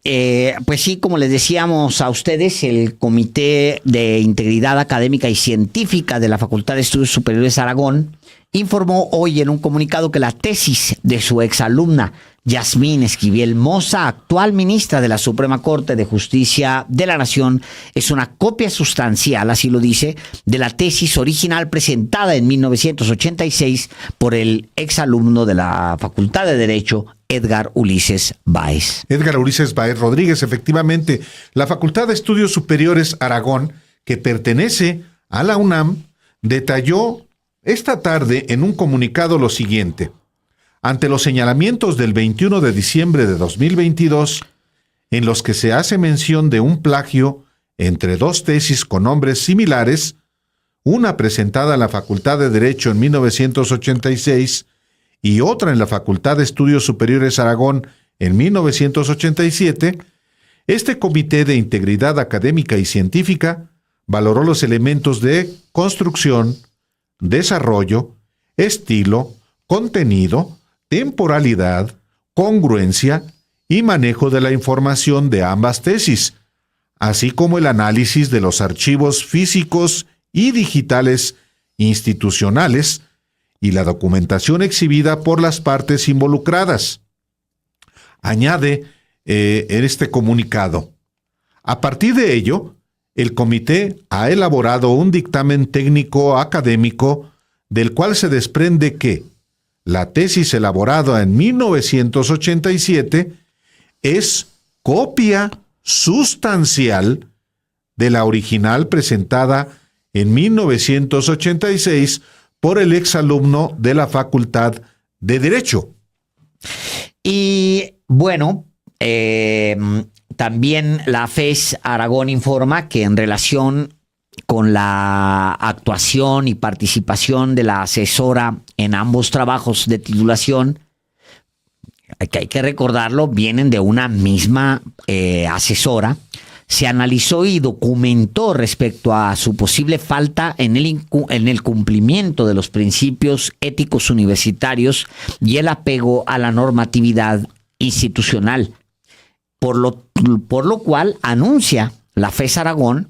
Pues sí, como les decíamos a ustedes, el Comité de Integridad Académica y Científica de la Facultad de Estudios Superiores Aragón informó hoy en un comunicado que la tesis de su exalumna Yasmín Esquivel Moza, actual ministra de la Suprema Corte de Justicia de la Nación, es una copia sustancial, así lo dice, de la tesis original presentada en 1986 por el exalumno de la Facultad de Derecho, Edgar Ulises Báez. Edgar Ulises Báez Rodríguez, efectivamente, la Facultad de Estudios Superiores Aragón, que pertenece a la UNAM, detalló esta tarde en un comunicado lo siguiente. Ante los señalamientos del 21 de diciembre de 2022, en los que se hace mención de un plagio entre dos tesis con nombres similares, una presentada en la Facultad de Derecho en 1986 y otra en la Facultad de Estudios Superiores Aragón en 1987, este Comité de Integridad Académica y Científica valoró los elementos de construcción, desarrollo, estilo, contenido, temporalidad, congruencia y manejo de la información de ambas tesis, así como el análisis de los archivos físicos y digitales institucionales y la documentación exhibida por las partes involucradas. Añade en este comunicado, a partir de ello, el comité ha elaborado un dictamen técnico académico del cual se desprende que la tesis elaborada en 1987 es copia sustancial de la original presentada en 1986 por el exalumno de la Facultad de Derecho. Y bueno, también la FES Aragón informa que en relación con la actuación y participación de la asesora en ambos trabajos de titulación, que hay que recordarlo, vienen de una misma asesora, se analizó y documentó respecto a su posible falta en el cumplimiento de los principios éticos universitarios y el apego a la normatividad institucional, por lo cual anuncia la FES Aragón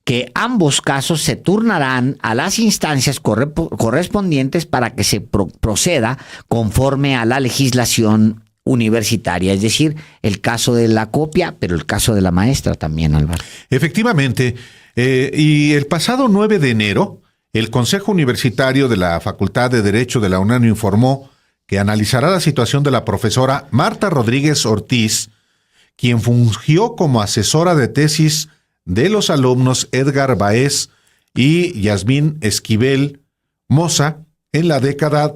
que ambos casos se turnarán a las instancias correspondientes para que se proceda conforme a la legislación universitaria, es decir, el caso de la copia, pero el caso de la maestra también, Álvaro. Efectivamente, y el pasado 9 de enero, el Consejo Universitario de la Facultad de Derecho de la UNAM informó que analizará la situación de la profesora Marta Rodríguez Ortiz, quien fungió como asesora de tesis de los alumnos Edgar Báez y Yasmín Esquivel Moza en la década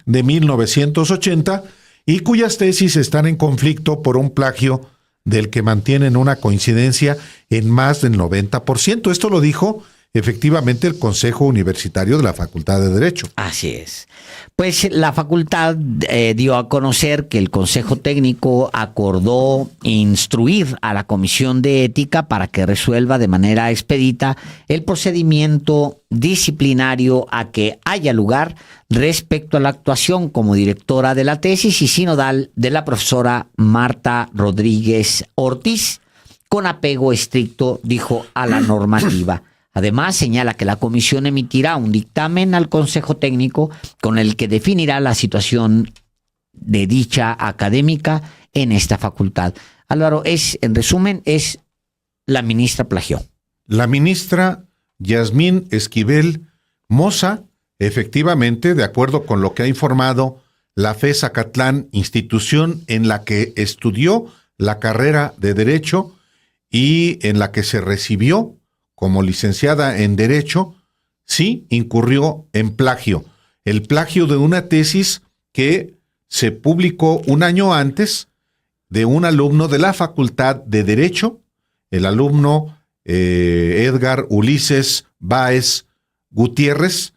de 1980 y cuyas tesis están en conflicto por un plagio del que mantienen una coincidencia en más del 90%. Esto lo dijo efectivamente el Consejo Universitario de la Facultad de Derecho. Así es. Pues la facultad dio a conocer que el Consejo Técnico acordó instruir a la Comisión de Ética para que resuelva de manera expedita el procedimiento disciplinario a que haya lugar respecto a la actuación como directora de la tesis y sinodal de la profesora Marta Rodríguez Ortiz, con apego estricto, dijo, a la normativa. Además, señala que la comisión emitirá un dictamen al Consejo Técnico con el que definirá la situación de dicha académica en esta facultad. Álvaro, en resumen, es la ministra plagió. La ministra Yasmín Esquivel Moza, efectivamente, de acuerdo con lo que ha informado la FES Acatlán, institución en la que estudió la carrera de Derecho y en la que se recibió como licenciada en Derecho, sí incurrió en plagio. El plagio de una tesis que se publicó un año antes de un alumno de la Facultad de Derecho, el alumno Edgar Ulises Báez Gutiérrez,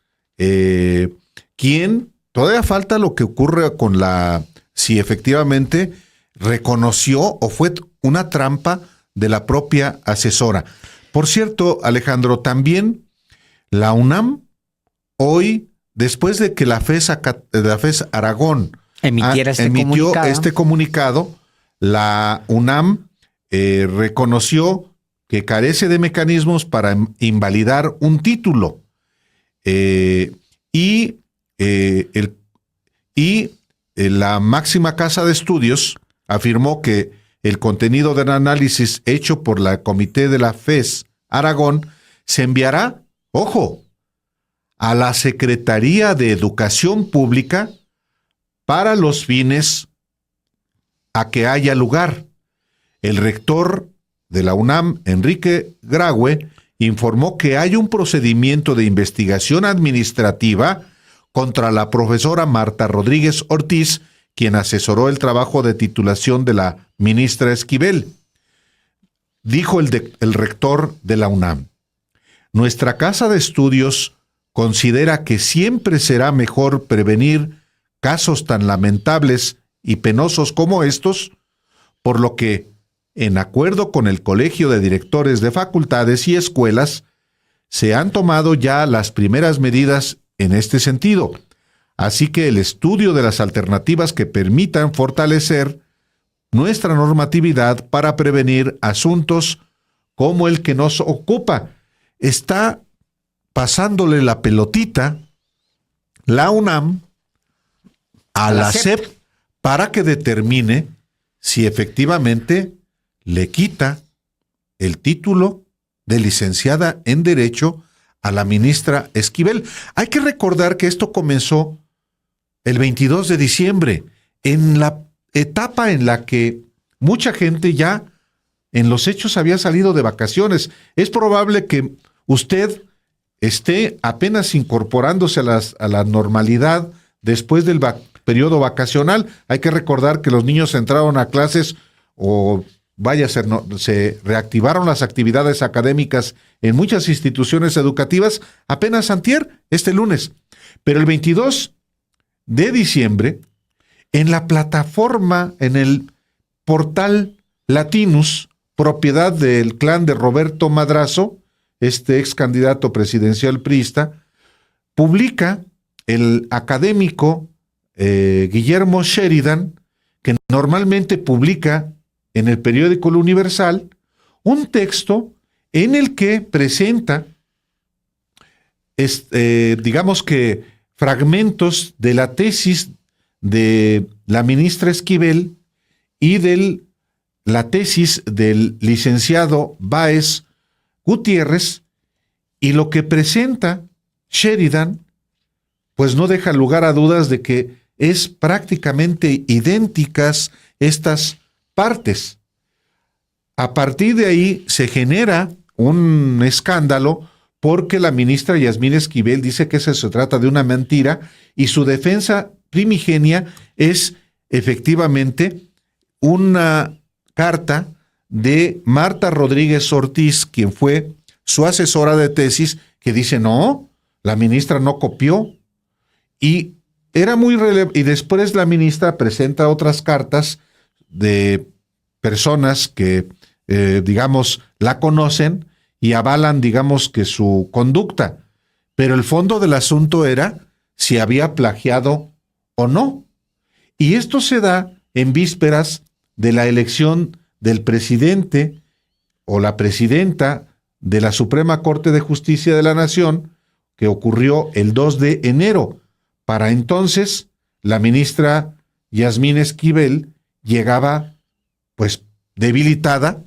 quien todavía falta lo que ocurre con si efectivamente reconoció o fue una trampa de la propia asesora. Por cierto, Alejandro, también la UNAM hoy, después de que la FES Aragón emitió este comunicado, la UNAM reconoció que carece de mecanismos para invalidar un título la máxima casa de estudios afirmó que el contenido del análisis hecho por la Comité de la FES Aragón se enviará, ojo, a la Secretaría de Educación Pública para los fines a que haya lugar. El rector de la UNAM, Enrique Graue, informó que hay un procedimiento de investigación administrativa contra la profesora Marta Rodríguez Ortiz, quien asesoró el trabajo de titulación de la ministra Esquivel. Dijo el rector de la UNAM: nuestra casa de estudios considera que siempre será mejor prevenir casos tan lamentables y penosos como estos, por lo que, en acuerdo con el Colegio de Directores de Facultades y Escuelas, se han tomado ya las primeras medidas en este sentido. Así que el estudio de las alternativas que permitan fortalecer nuestra normatividad para prevenir asuntos como el que nos ocupa. Está pasándole la pelotita la UNAM a la SEP para que determine si efectivamente le quita el título de licenciada en Derecho a la ministra Esquivel. Hay que recordar que esto comenzó el 22 de diciembre, en la etapa en la que mucha gente ya en los hechos había salido de vacaciones. Es probable que usted esté apenas incorporándose a la normalidad después del periodo vacacional. Hay que recordar que los niños entraron a clases se reactivaron las actividades académicas en muchas instituciones educativas apenas antier, este lunes. Pero el 22 de diciembre, en la plataforma, en el portal Latinus, propiedad del clan de Roberto Madrazo, este ex candidato presidencial priista, publica el académico Guillermo Sheridan, que normalmente publica en el periódico El Universal, un texto en el que presenta, digamos que, fragmentos de la tesis de la ministra Esquivel y de la tesis del licenciado Báez Gutiérrez, y lo que presenta Sheridan, pues no deja lugar a dudas de que es prácticamente idénticas estas partes. A partir de ahí se genera un escándalo porque la ministra Yasmín Esquivel dice que se trata de una mentira y su defensa primigenia es efectivamente una carta de Marta Rodríguez Ortiz, quien fue su asesora de tesis, que dice: no, la ministra no copió. Y era y después la ministra presenta otras cartas de personas que, digamos, la conocen y avalan, digamos, que su conducta. Pero el fondo del asunto era si había plagiado o no. Y esto se da en vísperas de la elección del presidente o la presidenta de la Suprema Corte de Justicia de la Nación, que ocurrió el 2 de enero. Para entonces, la ministra Yasmín Esquivel llegaba, pues, debilitada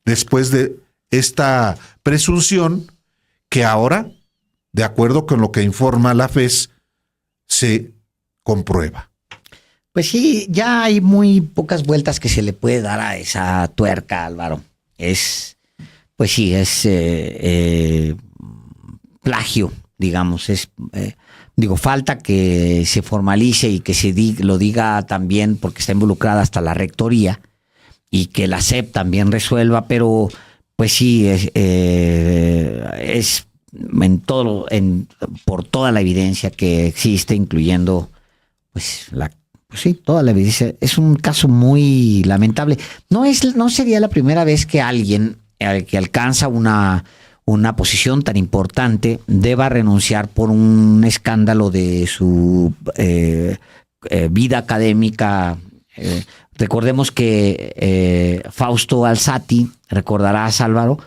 después de esta presunción que ahora, de acuerdo con lo que informa la FES, se comprueba. Pues sí, ya hay muy pocas vueltas que se le puede dar a esa tuerca, Álvaro. Es plagio, digamos. Falta que se formalice y que lo diga también, porque está involucrada hasta la rectoría, y que la SEP también resuelva, pero pues sí, es por toda la evidencia que existe, incluyendo toda la evidencia. Es un caso muy lamentable. No sería la primera vez que alguien que alcanza una posición tan importante deba renunciar por un escándalo de su vida académica, Recordemos que Fausto Alzati, recordarás, Álvaro,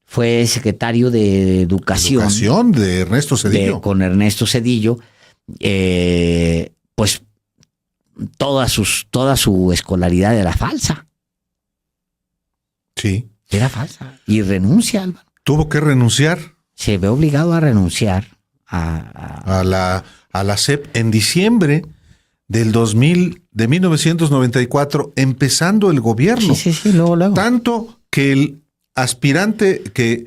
fue secretario de Educación De Ernesto Zedillo. con Ernesto Zedillo. Pues toda su escolaridad era falsa. Sí. Era falsa. Y renuncia, Álvaro. Tuvo que renunciar Se ve obligado a renunciar a la SEP en diciembre de 1994, empezando el gobierno. Sí, luego. Tanto que el aspirante, que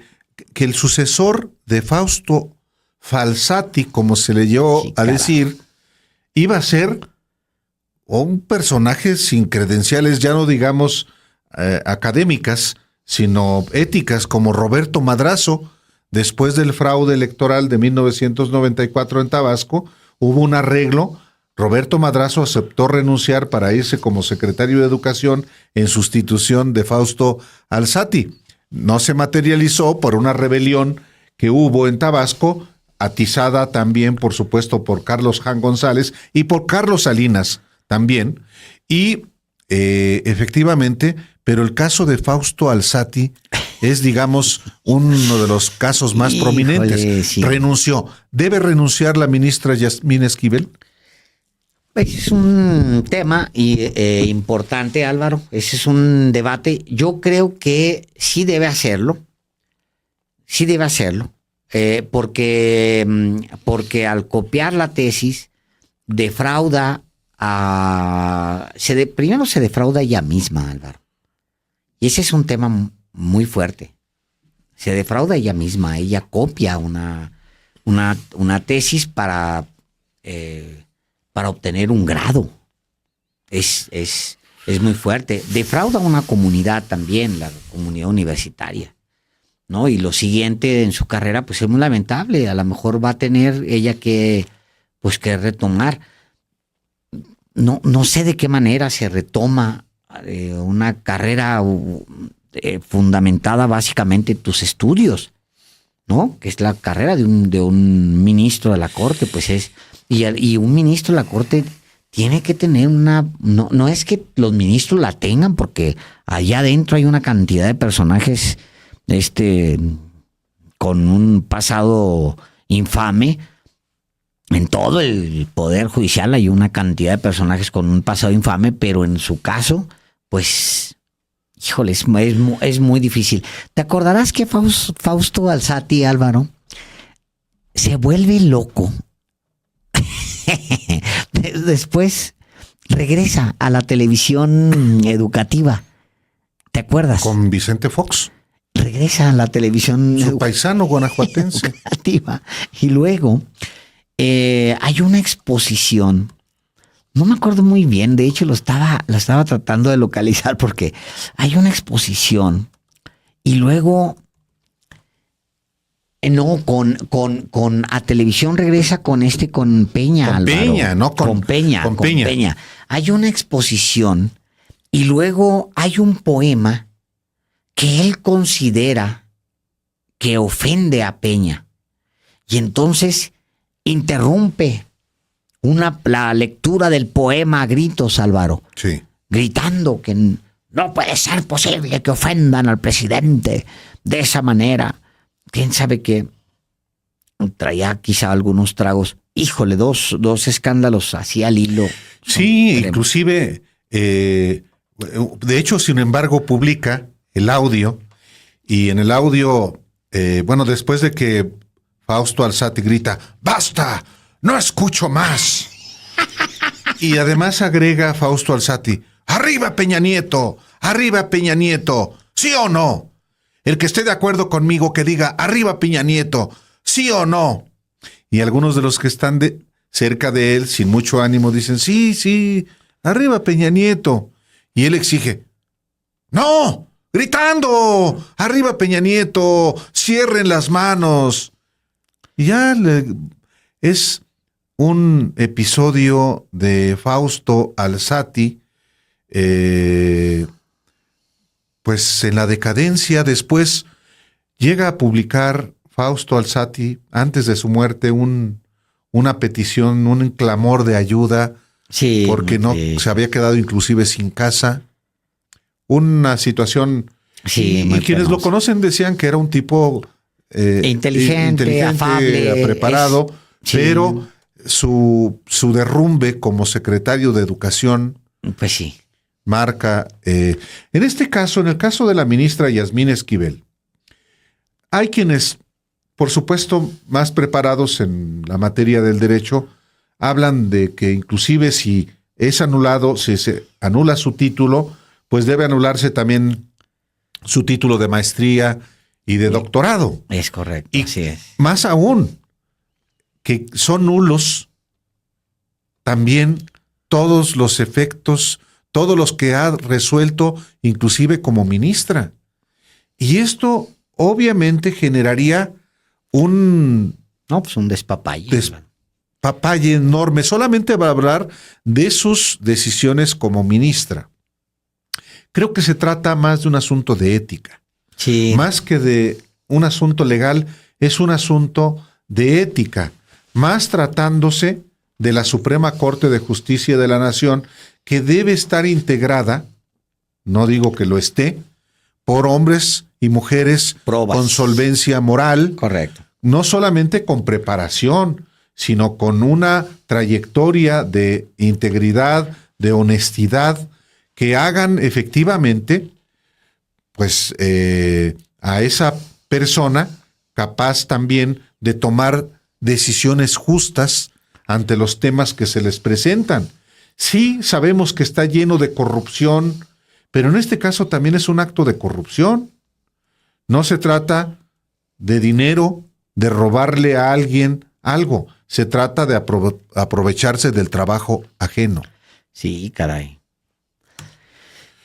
el sucesor de Fausto Falsati, como se le llegó a decir, iba a ser un personaje sin credenciales, ya no digamos académicas, sino éticas, como Roberto Madrazo. Después del fraude electoral de 1994 en Tabasco, hubo un arreglo. Roberto Madrazo aceptó renunciar para irse como secretario de Educación en sustitución de Fausto Alzati. No se materializó por una rebelión que hubo en Tabasco, atizada también, por supuesto, por Carlos Jan González y por Carlos Salinas también. Y efectivamente, pero el caso de Fausto Alzati es, digamos, uno de los casos más prominentes. Sí. Renunció. ¿Debe renunciar la ministra Yasmín Esquivel? Pues es un tema importante, Álvaro. Ese es un debate. Yo creo que sí debe hacerlo. Sí debe hacerlo. Porque al copiar la tesis, defrauda primero se defrauda ella misma, Álvaro. Y ese es un tema muy fuerte. Se defrauda ella misma. Ella copia una tesis para obtener un grado. Es muy fuerte. Defrauda a una comunidad también, la comunidad universitaria, ¿no? Y lo siguiente en su carrera, pues es muy lamentable. A lo mejor va a tener ella que retomar. No sé de qué manera se retoma una carrera fundamentada básicamente en tus estudios, ¿no? Que es la carrera de un ministro de la Corte, pues es. Y un ministro de la Corte tiene que tener no es que los ministros la tengan, porque allá adentro hay una cantidad de personajes con un pasado infame. En todo el Poder Judicial hay una cantidad de personajes con un pasado infame, pero en su caso, pues, híjole, es muy difícil. ¿Te acordarás que Fausto Alzati, Álvaro, se vuelve loco? Después regresa a la televisión educativa. ¿Te acuerdas? Con Vicente Fox. Regresa a la televisión su paisano guanajuatense. Educativa. Y luego hay una exposición. No me acuerdo muy bien. De hecho, lo estaba tratando de localizar, porque hay una exposición. Y luego a televisión regresa con Peña, con Álvaro. Peña, ¿no? Con Peña. Hay una exposición y luego hay un poema que él considera que ofende a Peña. Y entonces interrumpe la lectura del poema a gritos, Álvaro. Sí. Gritando que no puede ser posible que ofendan al presidente de esa manera. ¿Quién sabe qué? Traía quizá algunos tragos. Híjole, dos escándalos así al hilo. Sí, inclusive, de hecho, sin embargo, publica el audio. Y en el audio, después de que Fausto Alzati grita, ¡basta! ¡No escucho más! Y además agrega Fausto Alzati, ¡arriba Peña Nieto! ¡Arriba Peña Nieto! ¿Sí o no? El que esté de acuerdo conmigo que diga, ¡arriba Peña Nieto! ¿Sí o no? Y algunos de los que están cerca de él, sin mucho ánimo, dicen, sí, arriba Peña Nieto. Y él exige, ¡no! ¡Gritando! ¡Arriba Peña Nieto! ¡Cierren las manos! Y ya es un episodio de Fausto Alzati, pues en la decadencia. Después llega a publicar Fausto Alzati, antes de su muerte, una petición, un clamor de ayuda Sí, porque no sí. se había quedado inclusive sin casa. Una situación. Sí, y muy quienes lo penoso. conocen decían que era un tipo Inteligente, afable, preparado, sí, pero su derrumbe como secretario de Educación pues sí. marca. En este caso, en el caso de la ministra Yasmín Esquivel, hay quienes, por supuesto, más preparados en la materia del derecho, hablan de que inclusive si es anulado, si se anula su título, pues debe anularse también su título de maestría y de doctorado. Es correcto, Y así es. más aún, que son nulos también todos los efectos, todos los que ha resuelto, inclusive como ministra. Y esto obviamente generaría un No, pues un despapalle. despapalle enorme. Solamente va a hablar de sus decisiones como ministra. Creo que se trata más de un asunto de ética. Sí. Más que de un asunto legal, es un asunto de ética. Más tratándose de la Suprema Corte de Justicia de la Nación, que debe estar integrada, no digo que lo esté, por hombres y mujeres Probas. con solvencia moral, Correcto. no solamente con preparación, sino con una trayectoria de integridad, de honestidad, que hagan efectivamente, pues, a esa persona capaz también de tomar decisiones justas ante los temas que se les presentan. Sí, sabemos que está lleno de corrupción, pero en este caso también es un acto de corrupción. No se trata de dinero, de robarle a alguien algo. Se trata de aprovecharse del trabajo ajeno. Sí, caray.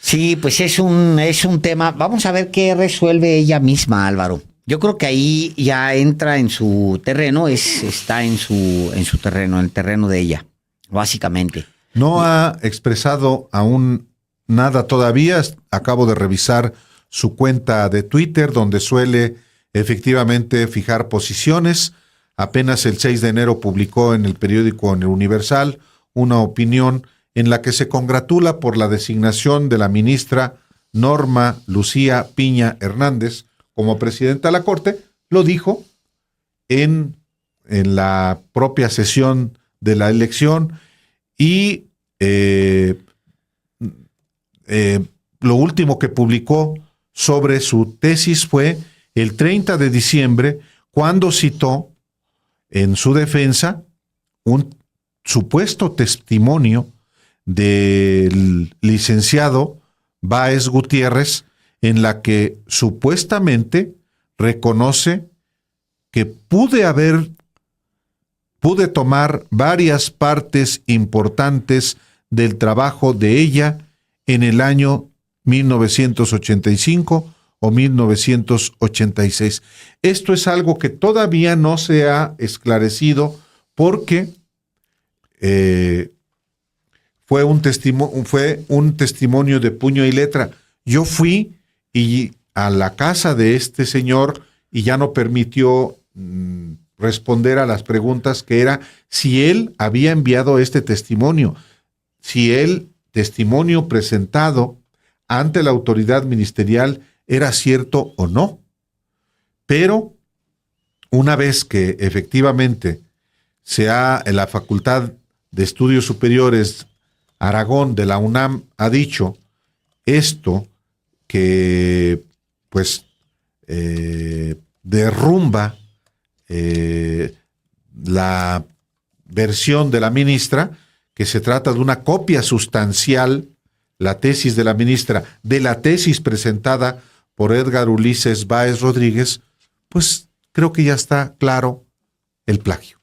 Sí, pues es un tema. Vamos a ver qué resuelve ella misma, Álvaro. Yo creo que ahí ya entra en su terreno, está en su terreno, en el terreno de ella, básicamente. No ha expresado aún nada todavía. Acabo de revisar su cuenta de Twitter, donde suele efectivamente fijar posiciones. Apenas el 6 de enero publicó en el periódico En el Universal una opinión en la que se congratula por la designación de la ministra Norma Lucía Piña Hernández como presidenta de la Corte. Lo dijo en la propia sesión de la elección. Y lo último que publicó sobre su tesis fue el 30 de diciembre, cuando citó en su defensa un supuesto testimonio del licenciado Báez Gutiérrez, en la que supuestamente reconoce que pude tomar varias partes importantes del trabajo de ella en el año 1985 o 1986. Esto es algo que todavía no se ha esclarecido porque fue un testimonio de puño y letra. Yo fui a la casa de este señor y ya no permitió responder a las preguntas, que era si él había enviado este testimonio, si el testimonio presentado ante la autoridad ministerial era cierto o no. Pero una vez que efectivamente la Facultad de Estudios Superiores Aragón de la UNAM ha dicho esto, que pues derrumba la versión de la ministra, que se trata de una copia sustancial, la tesis de la ministra, de la tesis presentada por Edgar Ulises Báez Rodríguez, pues creo que ya está claro el plagio.